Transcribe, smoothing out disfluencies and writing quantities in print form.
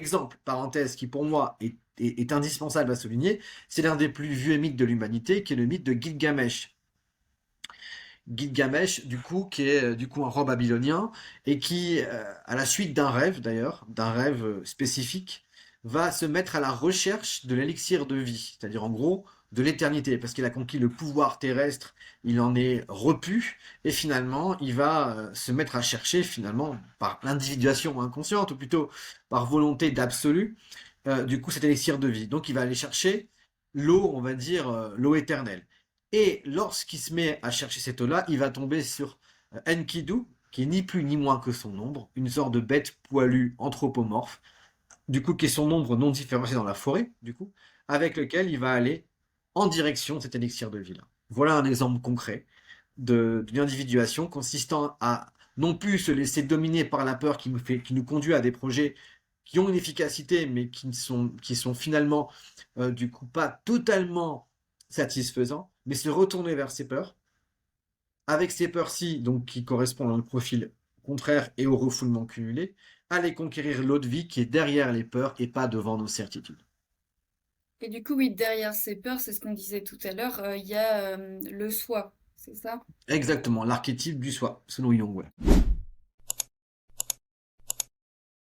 exemple, parenthèse, qui pour moi est indispensable à souligner, c'est l'un des plus vieux mythes de l'humanité, qui est le mythe de Gilgamesh. Gilgamesh, du coup, qui est du coup un roi babylonien, et qui, à la suite d'un rêve d'ailleurs, d'un rêve spécifique, va se mettre à la recherche de l'élixir de vie, c'est-à-dire en gros de l'éternité, parce qu'il a conquis le pouvoir terrestre, il en est repu, et finalement il va se mettre à chercher, finalement, par l'individuation inconsciente, ou plutôt par volonté d'absolu, du coup cet élixir de vie. Donc il va aller chercher l'eau, on va dire, l'eau éternelle. Et lorsqu'il se met à chercher cette eau-là, il va tomber sur Enkidu, qui est ni plus ni moins que son ombre, une sorte de bête poilue anthropomorphe, du coup qui est son ombre non différenciée dans la forêt, du coup, avec lequel il va aller en direction de cet élixir de vie-là. Voilà un exemple concret d'une individuation consistant à non plus se laisser dominer par la peur qui nous conduit à des projets qui ont une efficacité, mais qui sont finalement du coup pas totalement satisfaisants, mais se retourner vers ces peurs, avec ces peurs-ci, donc qui correspondent dans le profil contraire et au refoulement cumulé, aller conquérir l'autre vie qui est derrière les peurs et pas devant nos certitudes. Et du coup, oui, derrière ces peurs, c'est ce qu'on disait tout à l'heure, il y a le soi, c'est ça? Exactement, l'archétype du soi, selon Jung. Ouais.